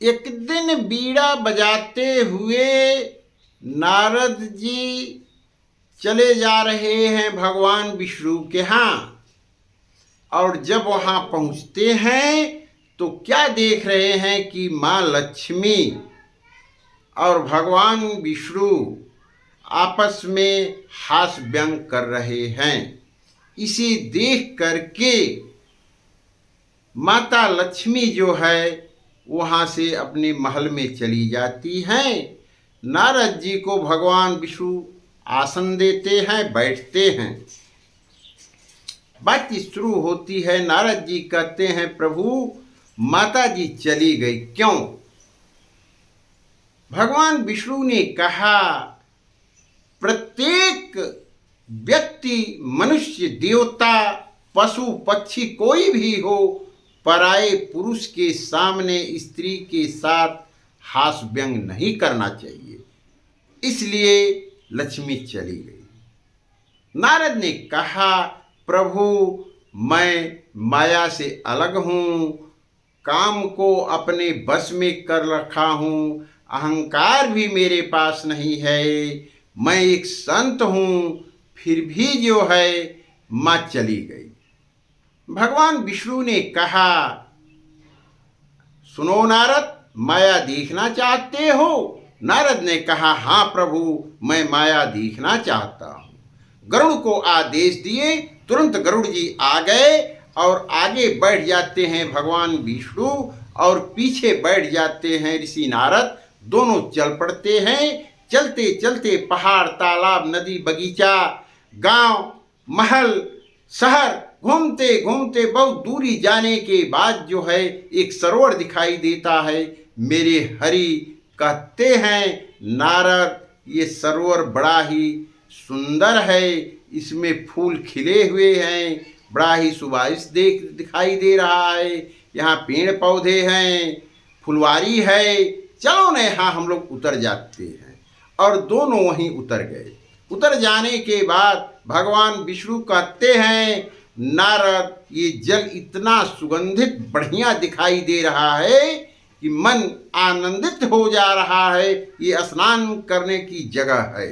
एक दिन बीड़ा बजाते हुए नारद जी चले जा रहे हैं भगवान विष्णु के यहाँ। और जब वहाँ पहुँचते हैं तो क्या देख रहे हैं कि माँ लक्ष्मी और भगवान विष्णु आपस में हास्य व्यंग कर रहे हैं। इसे देख करके माता लक्ष्मी जो है वहाँ से अपने महल में चली जाती हैं। नारद जी को भगवान विष्णु आसन देते हैं, बैठते हैं। बात शुरू होती है। नारद जी कहते हैं, प्रभु माता जी चली गई क्यों? भगवान विष्णु ने कहा, प्रत्येक व्यक्ति, मनुष्य, देवता, पशु, पक्षी, कोई भी हो, पराये पुरुष के सामने स्त्री के साथ हास्य व्यंग नहीं करना चाहिए। इसलिए लक्ष्मी चली गई। नारद ने कहा, प्रभु मैं माया से अलग हूँ, काम को अपने बस में कर रखा हूँ, अहंकार भी मेरे पास नहीं है, मैं एक संत हूँ, फिर भी जो है माँ चली गई। भगवान विष्णु ने कहा, सुनो नारद, माया देखना चाहते हो? नारद ने कहा, हाँ प्रभु, मैं माया देखना चाहता हूँ। गरुड़ को आदेश दिए, तुरंत गरुड़ जी आ गए और आगे बैठ जाते हैं भगवान विष्णु और पीछे बैठ जाते हैं ऋषि नारद। दोनों चल पड़ते हैं। चलते चलते पहाड़, तालाब, नदी, बगीचा, गांव, महल, शहर घूमते घूमते बहुत दूरी जाने के बाद जो है एक सरोवर दिखाई देता है। मेरे हरि कहते हैं, नारद ये सरोवर बड़ा ही सुंदर है, इसमें फूल खिले हुए हैं, बड़ा ही सुबाइश दिखाई दे रहा है, यहाँ पेड़ पौधे हैं, फुलवारी है, चलो न यहाँ हम लोग उतर जाते हैं। और दोनों वहीं उतर गए। उतर जाने के बाद भगवान विष्णु कहते हैं, नारद ये जल इतना सुगंधित बढ़िया दिखाई दे रहा है कि मन आनंदित हो जा रहा है, ये स्नान करने की जगह है।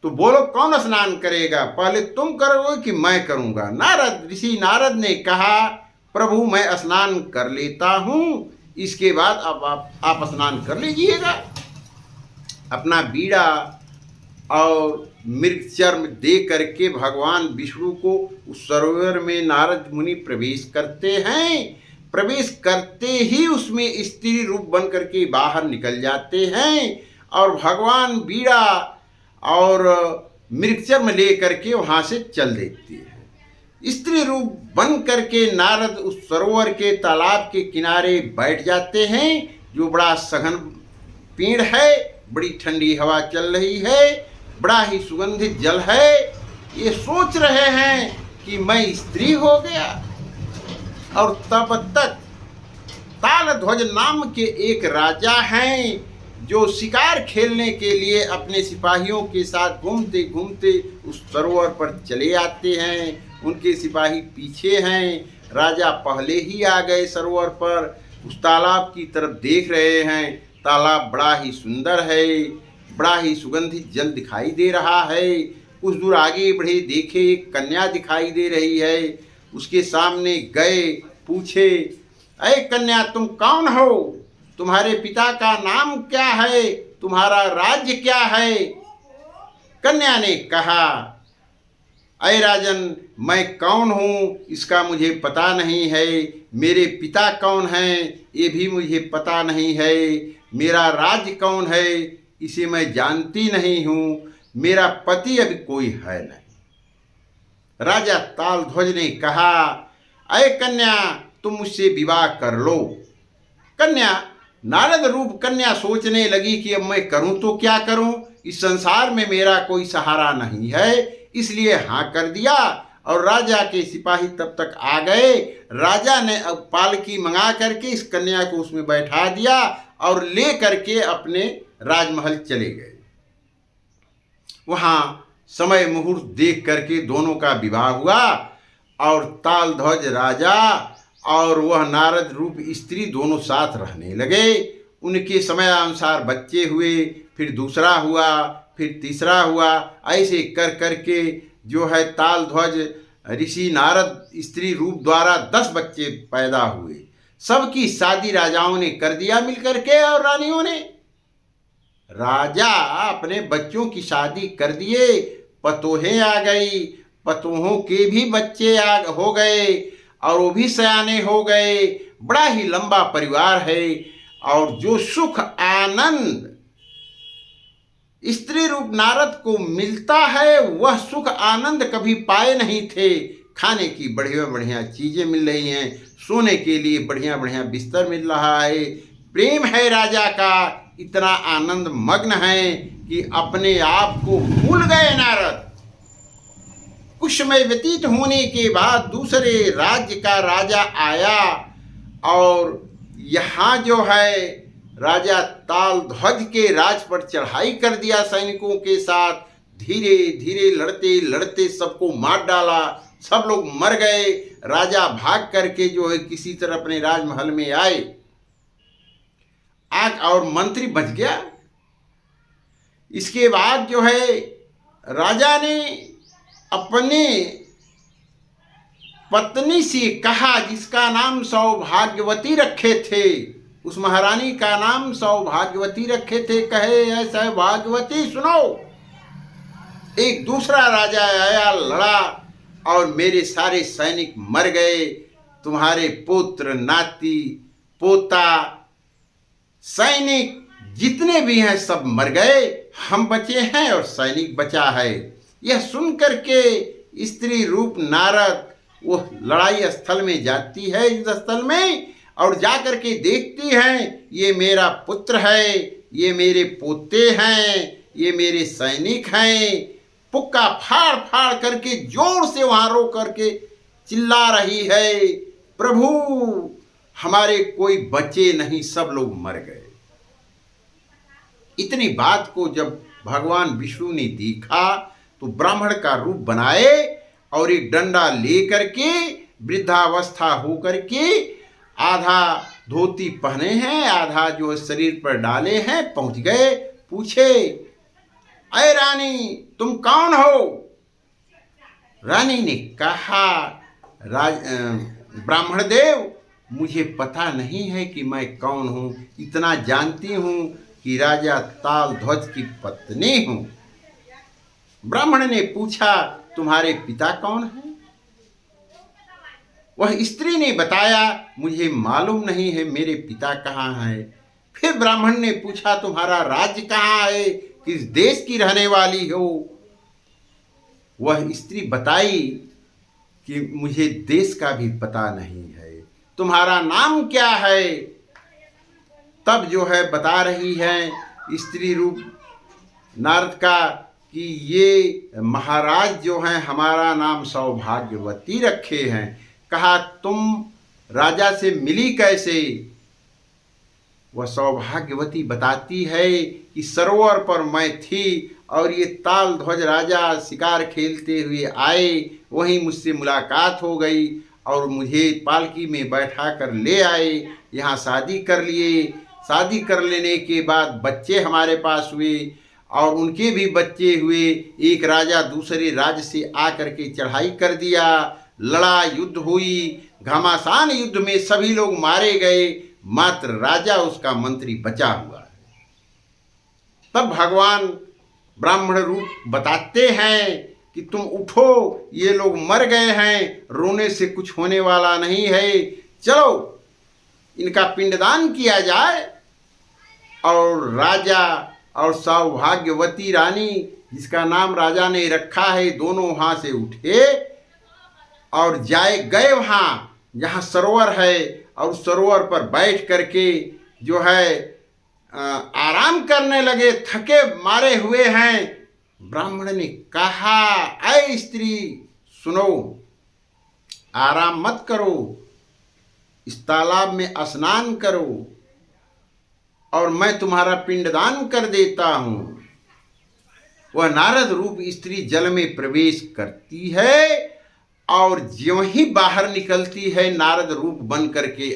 तो बोलो कौन स्नान करेगा? पहले तुम करोगे कि मैं करूँगा? नारद, ऋषि नारद ने कहा, प्रभु मैं स्नान कर लेता हूँ, इसके बाद अब आप स्नान कर लीजिएगा। अपना बीड़ा और मृग चर्म दे करके भगवान विष्णु को उस सरोवर में नारद मुनि प्रवेश करते हैं। प्रवेश करते ही उसमें स्त्री रूप बन करके बाहर निकल जाते हैं और भगवान बीड़ा और मृगचर्म ले करके वहाँ से चल देती है। स्त्री रूप बन करके नारद उस सरोवर के तालाब के किनारे बैठ जाते हैं, जो बड़ा सघन पेड़ है, बड़ी ठंडी हवा चल रही है, बड़ा ही सुगंधित जल है। ये सोच रहे हैं कि मैं स्त्री हो गया। और तब तक तालध्वज नाम के एक राजा हैं जो शिकार खेलने के लिए अपने सिपाहियों के साथ घूमते घूमते उस सरोवर पर चले आते हैं। उनके सिपाही पीछे हैं। राजा पहले ही आ गए सरोवर पर, उस तालाब की तरफ देख रहे हैं। तालाब बड़ा ही सुंदर है, बड़ा ही सुगंधित जल दिखाई दे रहा है। कुछ दूर आगे बढ़े, देखे एक कन्या दिखाई दे रही है। उसके सामने गए, पूछे, अरे कन्या तुम कौन हो? तुम्हारे पिता का नाम क्या है? तुम्हारा राज्य क्या है? कन्या ने कहा, अरे राजन, मैं कौन हूँ इसका मुझे पता नहीं है। मेरे पिता कौन हैं ये भी मुझे पता नहीं है। मेरा राज्य कौन है इसे मैं जानती नहीं हूँ। मेरा पति अभी कोई है नहीं। राजा तालध्वज ने कहा, अरे कन्या तुम मुझसे विवाह कर लो। कन्या, नारद रूप कन्या सोचने लगी कि अब मैं करूं तो क्या करूं, इस संसार में मेरा कोई सहारा नहीं है, इसलिए हाँ कर दिया। और राजा के सिपाही तब तक आ गए। राजा ने अब पालकी मंगा करके इस कन्या को उसमें बैठा दिया और ले करके अपने राजमहल चले गए। वहाँ समय मुहूर्त देख करके दोनों का विवाह हुआ और तालध्वज राजा और वह नारद रूप स्त्री दोनों साथ रहने लगे। उनके समय अनुसार बच्चे हुए, फिर दूसरा हुआ, फिर तीसरा हुआ। ऐसे कर करके जो है तालध्वज ऋषि नारद स्त्री रूप द्वारा 10 बच्चे पैदा हुए। सबकी शादी राजाओं ने कर दिया मिलकर के, और रानियों ने। राजा अपने बच्चों की शादी कर दिए, पतोहें आ गई, पतोहों के भी बच्चे हो गए, और वो भी सयाने हो गए। बड़ा ही लंबा परिवार है। और जो सुख आनंद स्त्री रूप नारद को मिलता है, वह सुख आनंद कभी पाए नहीं थे। खाने की बढ़िया बढ़िया चीजें मिल रही हैं, सोने के लिए बढ़िया बढ़िया बिस्तर मिल रहा है, प्रेम है राजा का, इतना आनंद मग्न है कि अपने आप को भूल गए नारद। कुछ समय व्यतीत होने के बाद दूसरे राज्य का राजा आया, और यहाँ जो है राजा तालध्वज के राज पर चढ़ाई कर दिया सैनिकों के साथ। धीरे धीरे लड़ते लड़ते सबको मार डाला, सब लोग मर गए। राजा भाग करके जो है किसी तरह अपने राजमहल में आए, और मंत्री बच गया। इसके बाद जो है राजा ने अपने पत्नी से कहा, जिसका नाम सौभाग्यवती रखे थे, उस महारानी का नाम सौभाग्यवती रखे थे, कहे है सौभाग्यवती सुनो, एक दूसरा राजा आया, लड़ा, और मेरे सारे सैनिक मर गए। तुम्हारे पुत्र नाती पोता सैनिक जितने भी हैं सब मर गए, हम बचे हैं और सैनिक बचा है। यह सुनकर के स्त्री रूप नारद वो लड़ाई स्थल में जाती है, युद्ध स्थल में, और जाकर के देखती हैं, ये मेरा पुत्र है, ये मेरे पोते हैं, ये मेरे सैनिक हैं। पुक्का फाड़ फाड़ करके जोर से वहां रो करके चिल्ला रही है, प्रभु हमारे कोई बचे नहीं, सब लोग मर गए। इतनी बात को जब भगवान विष्णु ने देखा तो ब्राह्मण का रूप बनाए, और एक डंडा लेकर के वृद्धावस्था होकर के आधा धोती पहने हैं, आधा जो शरीर पर डाले हैं, पहुंच गए। पूछे, अरे रानी तुम कौन हो? रानी ने कहा, ब्राह्मण देव मुझे पता नहीं है कि मैं कौन हूँ, इतना जानती हूँ कि राजा तालध्वज की पत्नी हूँ। ब्राह्मण ने पूछा, तुम्हारे पिता कौन है? वह स्त्री ने बताया, मुझे मालूम नहीं है मेरे पिता कहाँ है। फिर ब्राह्मण ने पूछा, तुम्हारा राज्य कहाँ है, किस देश की रहने वाली हो? वह स्त्री बताई कि मुझे देश का भी पता नहीं है, तुम्हारा नाम क्या है? तब जो है बता रही है स्त्री रूप नारद का कि ये महाराज जो हैं हमारा नाम सौभाग्यवती रखे हैं। कहा, तुम राजा से मिली कैसे? वह सौभाग्यवती बताती है कि सरोवर पर मैं थी और ये तालध्वज राजा शिकार खेलते हुए आए, वहीं मुझसे मुलाकात हो गई और मुझे पालकी में बैठा कर ले आए, यहाँ शादी कर लिए। शादी कर लेने के बाद बच्चे हमारे पास हुए और उनके भी बच्चे हुए। एक राजा दूसरे राज्य से आकर के चढ़ाई कर दिया, लड़ा, युद्ध हुई। घमासान युद्ध में सभी लोग मारे गए, मात्र राजा उसका मंत्री बचा हुआ है। तब भगवान ब्राह्मण रूप बताते हैं कि तुम उठो, ये लोग मर गए हैं, रोने से कुछ होने वाला नहीं है, चलो इनका पिंडदान किया जाए। और राजा और सौभाग्यवती रानी, जिसका नाम राजा ने रखा है, दोनों वहाँ से उठे और गए वहाँ जहाँ सरोवर है, और सरोवर पर बैठ करके जो है आराम करने लगे, थके मारे हुए हैं। ब्राह्मण ने कहा, ऐ स्त्री सुनो, आराम मत करो, इस तालाब में स्नान करो और मैं तुम्हारा पिंडदान कर देता हूँ। वह नारद रूप स्त्री जल में प्रवेश करती है और ज्यों ही बाहर निकलती है नारद रूप बन करके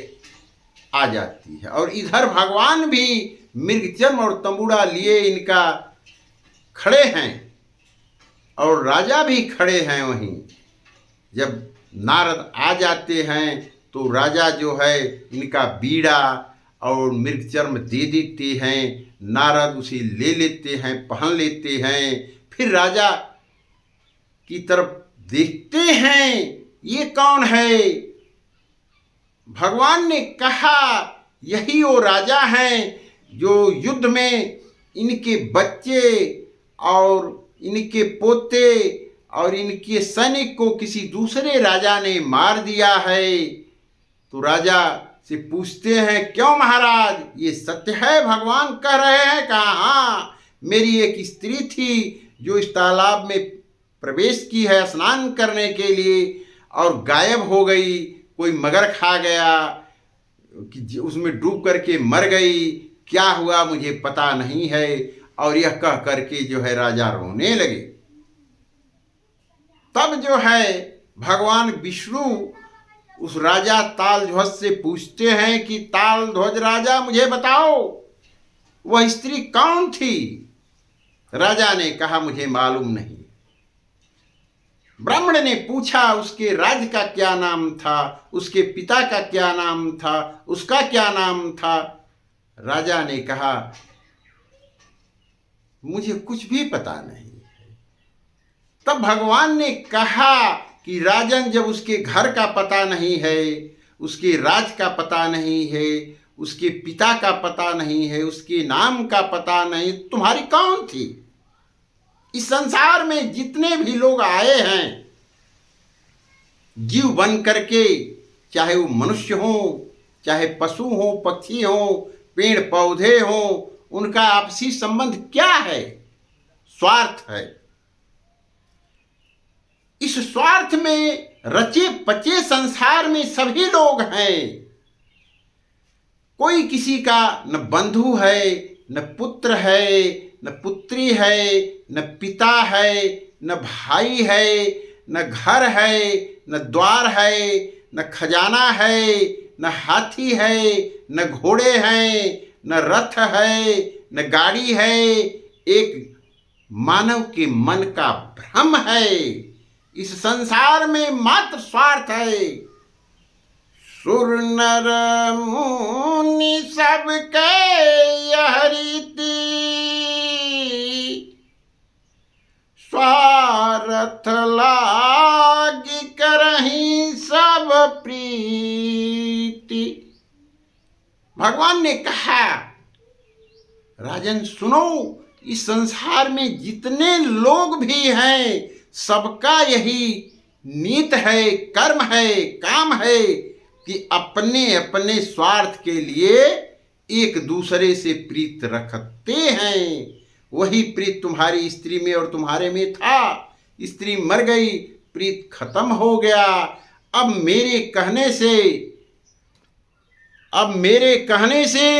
आ जाती है। और इधर भगवान भी मृगचर्म और तंबूड़ा लिए इनका खड़े हैं और राजा भी खड़े हैं वहीं। जब नारद आ जाते हैं तो राजा जो है इनका बीड़ा और मृगचर्म दे देते हैं। नारद उसे ले लेते हैं, पहन लेते हैं। फिर राजा की तरफ देखते हैं, ये कौन है? भगवान ने कहा यही वो राजा हैं जो युद्ध में इनके बच्चे और इनके पोते और इनके सैनिक को किसी दूसरे राजा ने मार दिया है। तो राजा से पूछते हैं, क्यों महाराज, ये सत्य है? भगवान कह रहे हैं। कहा हाँ, मेरी एक स्त्री थी जो इस तालाब में प्रवेश की है स्नान करने के लिए और गायब हो गई। कोई मगर खा गया कि उसमें डूब करके मर गई। क्या हुआ मुझे पता नहीं है। और यह कह करके जो है राजा रोने लगे। तब जो है भगवान विष्णु उस राजा तालध्वज से पूछते हैं कि तालध्वज राजा, मुझे बताओ वह स्त्री कौन थी? राजा ने कहा, मुझे मालूम नहीं। ब्राह्मण ने पूछा, उसके राज्य का क्या नाम था? उसके पिता का क्या नाम था? उसका क्या नाम था? राजा ने कहा, मुझे कुछ भी पता नहीं। तब भगवान ने कहा कि राजन, जब उसके घर का पता नहीं है, उसके राज का पता नहीं है, उसके पिता का पता नहीं है, उसके नाम का पता नहीं, तुम्हारी कौन थी? इस संसार में जितने भी लोग आए हैं जीव बन करके, चाहे वो मनुष्य हो, चाहे पशु हो, पक्षी हो, पेड़ पौधे हो, उनका आपसी संबंध क्या है? स्वार्थ है। इस स्वार्थ में रचे पचे संसार में सभी लोग हैं। कोई किसी का न बंधु है, न पुत्र है, न पुत्री है, न पिता है, न भाई है, न घर है, न द्वार है, न खजाना है, न हाथी है, न घोड़े हैं, न रथ है, न गाड़ी है। एक मानव के मन का भ्रम है। इस संसार में मात्र स्वार्थ है। सुर नर मुनि सबके यह रीति, स्वार्थ लागी करहीं सब प्रीति। भगवान ने कहा, राजन सुनो, इस संसार में जितने लोग भी हैं सबका यही नीत है, कर्म है, काम है कि अपने अपने स्वार्थ के लिए एक दूसरे से प्रीत रखते हैं। वही प्रीत तुम्हारी स्त्री में और तुम्हारे में था। स्त्री मर गई, प्रीत खत्म हो गया। अब मेरे कहने से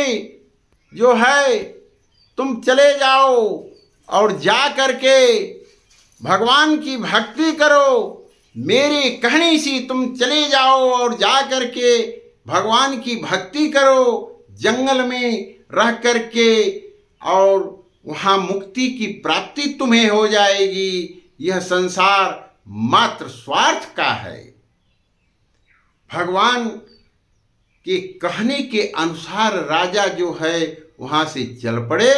जो है तुम चले जाओ और जा करके भगवान की भक्ति करो। मेरे कहने से तुम चले जाओ और जा करके भगवान की भक्ति करो, जंगल में रह करके, और वहाँ मुक्ति की प्राप्ति तुम्हें हो जाएगी। यह संसार मात्र स्वार्थ का है। भगवान के कहने के अनुसार राजा जो है वहाँ से चल पड़े।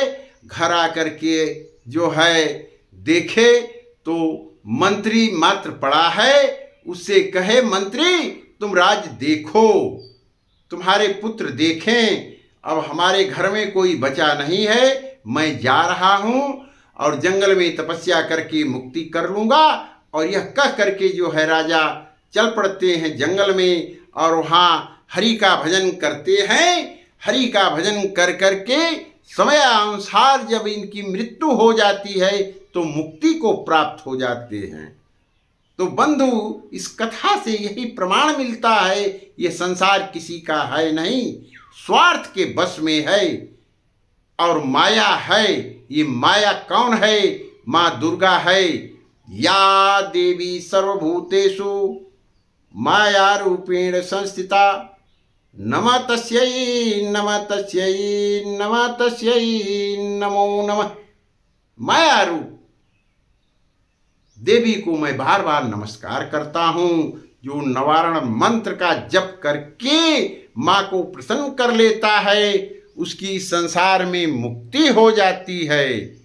घर आकर के जो है देखे तो मंत्री मात्र पड़ा है। उससे कहे, मंत्री तुम राज्य देखो, तुम्हारे पुत्र देखें। अब हमारे घर में कोई बचा नहीं है, मैं जा रहा हूँ और जंगल में तपस्या करके मुक्ति कर लूँगा। और यह कह करके जो है राजा चल पड़ते हैं जंगल में और वहाँ हरि का भजन करते हैं। हरि का भजन कर करके समय अनुसार जब इनकी मृत्यु हो जाती है तो मुक्ति को प्राप्त हो जाते हैं। तो बंधु, इस कथा से यही प्रमाण मिलता है, ये संसार किसी का है नहीं, स्वार्थ के बस में है और माया है। ये माया कौन है? माँ दुर्गा है, या देवी सर्वभूतेषु माया रूपेण संस्थिता नमः तस्यै नमः तस्यै नमः तस्यै नमो नमः। माया रूप देवी को मैं बार बार नमस्कार करता हूँ, जो नवारण मंत्र का जप करके माँ को प्रसन्न कर लेता है, उसकी संसार में मुक्ति हो जाती है।